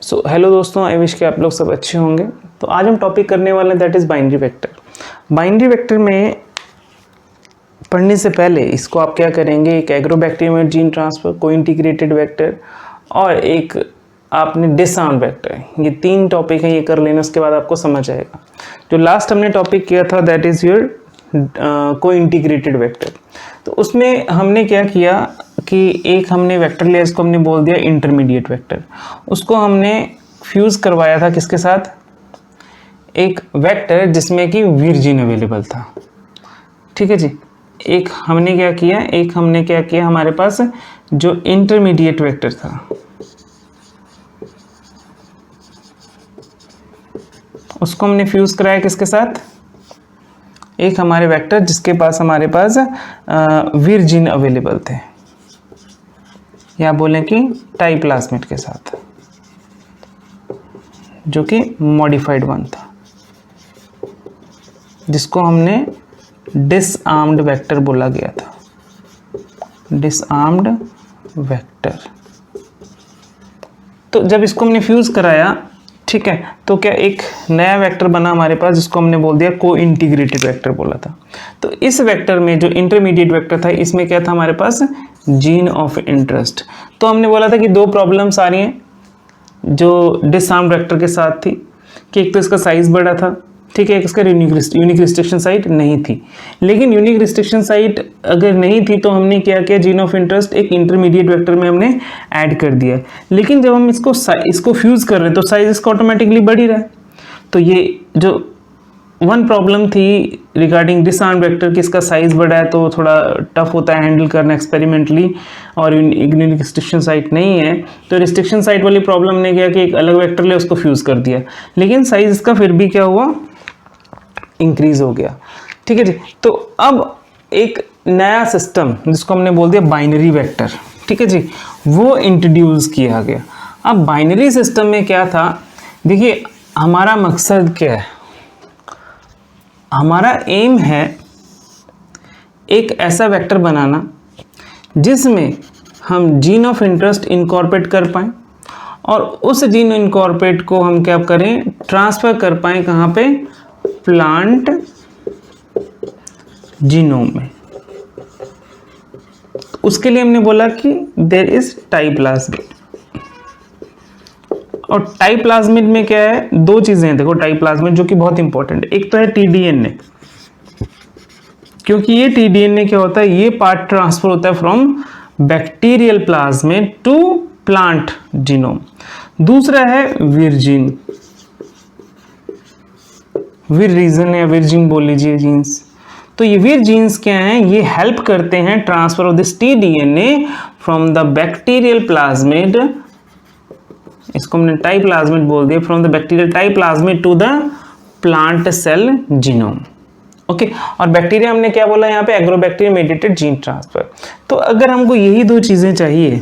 So hello दोस्तों, I wish कि आप लोग सब अच्छे होंगे। तो आज हम टॉपिक करने वाले हैं that is binary vector. Binary vector में पढ़ने से पहले इसको आप क्या करेंगे, एक एग्रोबैक्टीरियम जीन ट्रांसफर, को इंटीग्रेटेड वेक्टर और एक आपने डिसआर्म्ड वेक्टर, ये तीन टॉपिक हैं, ये कर लेना, उसके बाद आपको समझ आएगा। जो लास्ट हमने टॉपिक किया था दैट इज़ योर को इंटीग्रेटेड वेक्टर। तो उसमें हमने क्या किया कि एक हमने वेक्टर लिया, इसको हमने बोल दिया इंटरमीडिएट वेक्टर। उसको हमने फ्यूज़ करवाया था किसके साथ, एक वेक्टर जिसमें कि विर्जिन अवेलेबल था। ठीक है जी। एक हमने क्या किया, हमारे पास जो इंटरमीडिएट वेक्टर था उसको हमने फ्यूज़ कराया किसके साथ, एक हमारे वेक्टर जिसके पास हमारे पास विर्जिन अवेलेबल थे, या बोलें कि टाई प्लाज्मिड के साथ, जो कि मॉडिफाइड वन था, जिसको हमने डिसआर्म्ड वेक्टर बोला गया था, डिसआर्म्ड वेक्टर। तो जब इसको हमने फ्यूज कराया, ठीक है, तो क्या एक नया वेक्टर बना हमारे पास जिसको हमने बोल दिया को इंटीग्रेटेड वेक्टर बोला था। तो इस वेक्टर में जो इंटरमीडिएट वेक्टर था, इसमें क्या था हमारे पास, जीन ऑफ इंटरेस्ट। तो हमने बोला था कि दो प्रॉब्लम्स आ रही हैं जो डिसआर्म्ड वेक्टर के साथ थी, कि एक तो इसका साइज बड़ा था, ठीक है, इसका यूनिक रिस्ट्रिक्शन साइट नहीं थी। लेकिन यूनिक रिस्ट्रिक्शन साइट अगर नहीं थी तो हमने क्या किया, जीन ऑफ इंटरेस्ट एक इंटरमीडिएट वेक्टर में हमने ऐड कर दिया। लेकिन जब हम इसको फ्यूज कर रहे हैं तो साइज इसका ऑटोमेटिकली बढ़ ही रहा है। तो ये जो वन प्रॉब्लम थी रिगार्डिंग डिसआर्म्ड वेक्टर कि इसका साइज बड़ा है तो थोड़ा टफ होता है हैंडल करना एक्सपेरिमेंटली, और यूनिक रिस्ट्रिक्शन साइट नहीं है, तो रिस्ट्रिक्शन साइट वाली प्रॉब्लम ने क्या कि एक अलग वेक्टर ले उसको फ्यूज कर दिया, लेकिन साइज इसका फिर भी क्या हुआ, इंक्रीज हो गया। ठीक है जी। तो अब एक नया सिस्टम जिसको हमने बोल दिया बाइनरी वेक्टर, ठीक है जी, वो इंट्रोड्यूस किया गया। अब बाइनरी सिस्टम में क्या था, देखिए हमारा मकसद क्या है, हमारा एम है एक ऐसा वेक्टर बनाना जिसमें हम जीन ऑफ इंटरेस्ट इनकॉर्पोरेट कर पाएँ, और उस जीन इनकॉर्पोरेट को हम क्या करें, ट्रांसफ़र कर पाएँ कहाँ पे, प्लांट जीनोम में। उसके लिए हमने बोला कि देयर इज टाई प्लाज्मिड, और टाई प्लाज्मिड में क्या है, दो चीजें हैं। देखो टाई प्लाज्मिड जो कि बहुत इंपॉर्टेंट है, एक तो है टीडीएनए, क्योंकि ये टीडीएनए क्या होता है, ये पार्ट ट्रांसफर होता है from bacterial plasmid to plant genome. दूसरा है विरजिन, विर रीजन या विरजिन बोल लीजिए जीन्स। तो ये विर जीन्स क्या हैं, ये हेल्प करते हैं transfer of this TDNA from the bacterial plasmid, इसको हमने टाई प्लाज्मिड बोल दिया, from the bacterial Ti plasmid to the plant cell genome. Okay, और बैक्टीरिया हमने क्या बोला यहाँ पे, एग्रोबैक्टीरियम मेडिएटेड जीन ट्रांसफर। तो अगर हमको यही दो चीजें चाहिए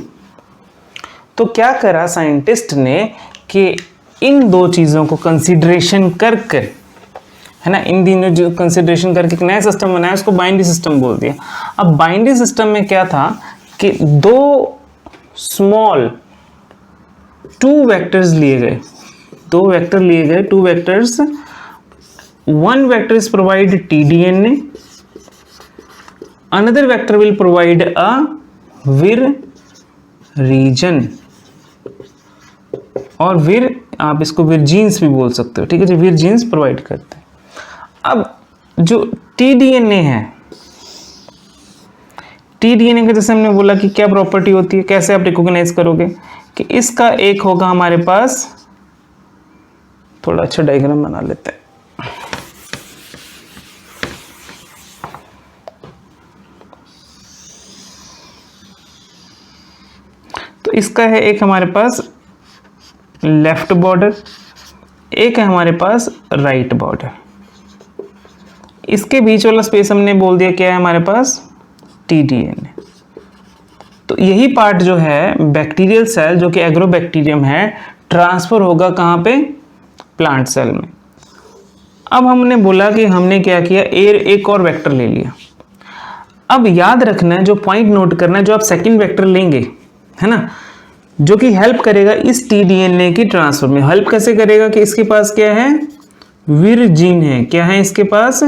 तो क्या करा साइंटिस्ट ने कि इन दो चीजों को कंसिडरेशन करके, है ना, इन दिनों जो कंसिडरेशन करके एक नया सिस्टम बनाया, उसको बाइनरी सिस्टम बोल दिया। अब बाइनरी सिस्टम में क्या था कि दो स्मॉल टू वेक्टर्स लिए गए, two vectors, one vector is provide TDNA, another vector will provide a विर रीजन, और विर आप इसको विर जीन्स भी बोल सकते हो, ठीक है जी, विर जीन्स प्रोवाइड करते हैं। अब जो टीडीएनए है, टीडीएनए का जैसे हमने बोला कि क्या प्रॉपर्टी होती है, कैसे आप रिकॉग्नाइज करोगे, कि इसका एक होगा हमारे पास, थोड़ा अच्छा डायग्राम बना लेते हैं। तो इसका है एक हमारे पास लेफ्ट बॉर्डर, एक है हमारे पास राइट बॉर्डर, इसके बीच वाला स्पेस हमने बोल दिया क्या है हमारे पास, टीडीएनए। तो यही पार्ट जो है बैक्टीरियल सेल जो कि एग्रोबैक्टीरियम है, ट्रांसफर होगा कहाँ पे, प्लांट सेल में। अब हमने बोला कि हमने क्या किया, एक और वेक्टर ले लिया। अब याद रखना है, जो पॉइंट नोट करना है, जो आप सेकंड वेक्टर लेंगे, है ना, जो कि हेल्प करेगा इस टीडीएनए की ट्रांसफर में। हेल्प कैसे करेगा कि इसके पास क्या है, वीर जीन है। क्या है इसके पास,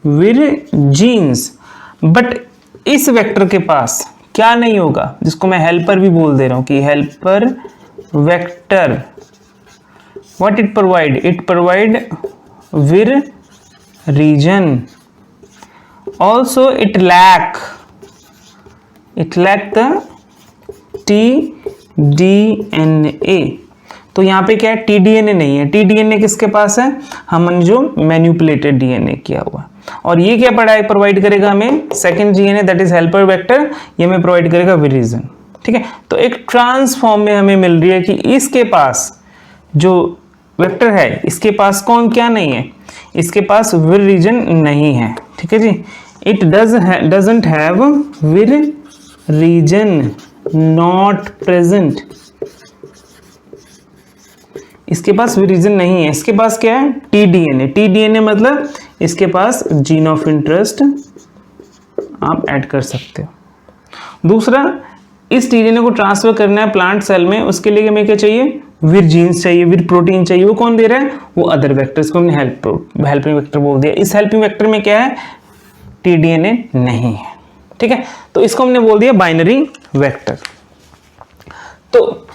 वीर जीन्स। बट इस वेक्टर के पास क्या नहीं होगा, जिसको मैं हेल्पर भी बोल दे रहा हूं कि helper vector, what it provide, it provide vir region. Also it lack the TDNA. तो यहाँ पे क्या है, टीडीएनए नहीं है। टीडीएनए किसके पास है, हमने जो मैन्युपुलेटेड डीएनए किया हुआ। और ये क्या प्रोवाइड करेगा हमें, second DNA that is helper vector, ये हमें प्रोवाइड करेगा वीर रीजन। ठीक है, तो एक ट्रांसफॉर्म में हमें मिल रही है कि इसके पास जो वेक्टर है, इसके पास कौन क्या नहीं है, इसके पास वीर रीजन नहीं है। ठीक है जी, it doesn't have vir region, not present. इसके पास वीर रीजन नहीं है। इसके पास क्या है, टीडीएनए। टीडीएनए मतलब इसके पास जीन ऑफ इंटरेस्ट आप ऐड कर सकते हो। दूसरा, इस टीडीएनए को ट्रांसफर करना है प्लांट सेल में, उसके लिए हमें क्या चाहिए, वीर जीन्स चाहिए, वीर प्रोटीन चाहिए। वो कौन दे रहा है, वो अदर वेक्टर्स को हमने हेल्पिंग वेक्टर बोल दिया। इस हेल्पिंग वेक्टर में क्या है, टीडीएनए नहीं है। ठीक है, तो इसको हमने बोल दिया बाइनरी वेक्टर। तो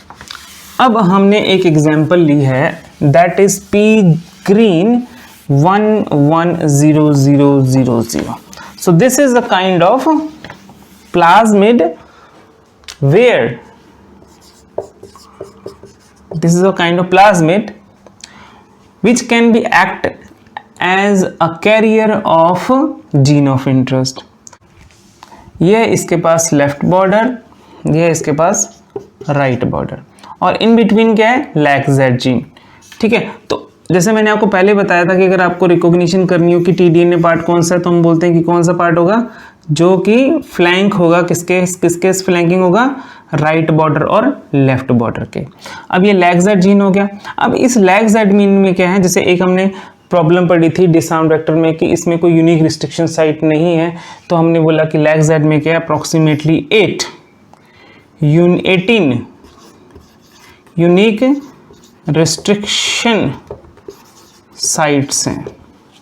अब हमने एक एग्जांपल ली है, that is p green 110000। So this is a kind of plasmid where, this is a kind of plasmid which can be act as a carrier of gene of interest. यह इसके पास left border, यह इसके पास right border, और in between क्या है, lac Z gene. ठीक है, तो जैसे मैंने आपको पहले बताया था कि अगर आपको रिकॉग्निशन करनी हो कि टीडीएनए पार्ट कौन सा है, तो हम बोलते हैं कि कौन सा पार्ट होगा, जो कि फ्लैंक होगा, किसके फ्लैंकिंग होगा, राइट बॉर्डर और लेफ्ट बॉर्डर के। अब ये लैक जेड जीन हो गया। अब इस लैक जेड जीन में क्या है, जैसे एक हमने प्रॉब्लम पढ़ी थी डिसआर्म्ड वेक्टर में कि इसमें कोई यूनिक रिस्ट्रिक्शन साइट नहीं है, तो हमने बोला कि लैक जेड में क्या है, अप्रोक्सीमेटली 18 यूनिक रिस्ट्रिक्शन साइट्स हैं।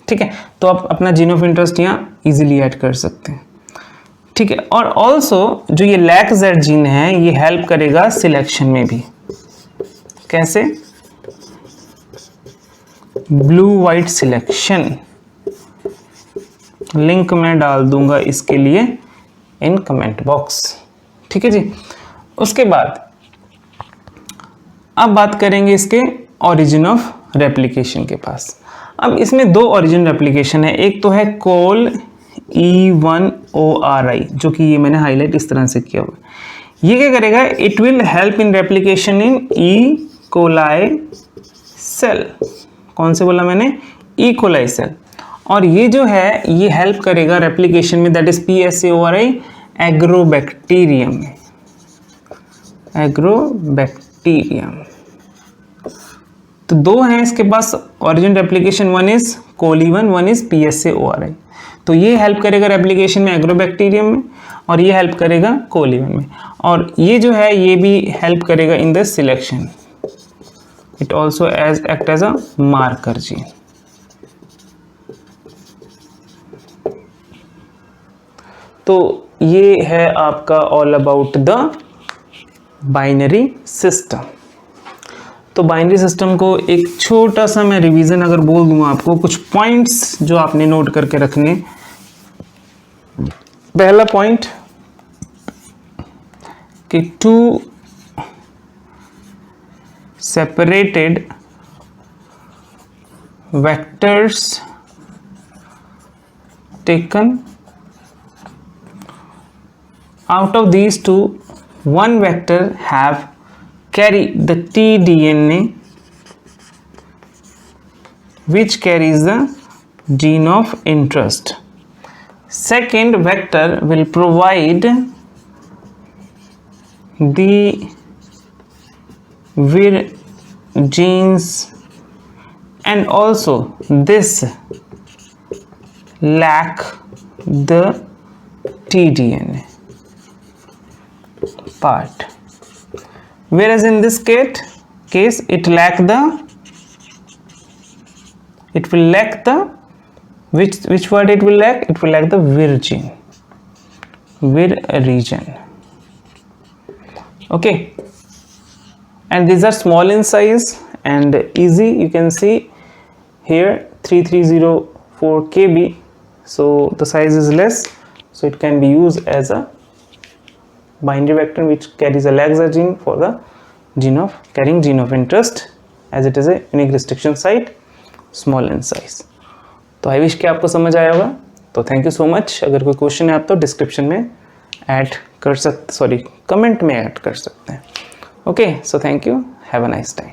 ठीक है, तो आप अपना जीन ऑफ इंटरेस्ट यहाँ इजीली ऐड कर सकते हैं। ठीक है, और ऑल्सो जो ये लैक जेड जीन है, ये हेल्प करेगा सिलेक्शन में भी। कैसे, ब्लू वाइट सिलेक्शन, लिंक मैं डाल दूंगा इसके लिए इन कमेंट बॉक्स। ठीक है जी, उसके बाद अब बात करेंगे इसके ओरिजिन ऑफ रेप्लिकेशन के पास। अब इसमें दो ओरिजिन रेप्लिकेशन है, एक तो है कोल E1ORI, जो कि ये मैंने हाईलाइट इस तरह से किया हुआ है। ये क्या करेगा, it will help in replication in E coli cell. कौन से बोला मैंने, ई कोलाई सेल। और ये जो है, ये हेल्प करेगा रेप्लिकेशन में, that is PSAORI, agrobacterium. Agrobacterium तो दो हैं इसके पास ओरिजिन रेप्लिकेशन, वन इज कोल-E1, वन इज PSAORI। तो ये हेल्प करेगा रेप्लिकेशन में एग्रोबैक्टीरियम में, और ये हेल्प करेगा कोल-E1 में। और ये जो है, ये भी हेल्प करेगा in the selection. It also act as a marker gene. तो ये है आपका all about the binary system. तो बाइनरी सिस्टम को एक छोटा सा मैं रिवीजन अगर बोल दूं आपको, कुछ पॉइंट्स जो आपने नोट करके रखने। पहला पॉइंट कि to separated vectors taken out of these two, one vector have carry the tDNA which carries the gene of interest. Second vector will provide the Vir genes, and also this lack the tDNA part whereas in this case it will lack the which word it will lack? It will lack the vir region. Okay, and these are small in size and easy. You can see here 3304 KB, so the size is less, so it can be used as a binary vector which carries a laxer gene for the carrying gene of interest, as it is a unique restriction site, small in size. तो I wish कि आपको समझ आया होगा. तो thank you so much. अगर कोई question है आप तो डिस्क्रिप्शन में ऐड कर सकते, कमेंट में ऐड कर सकते हैं. Okay, so thank you, have a nice time.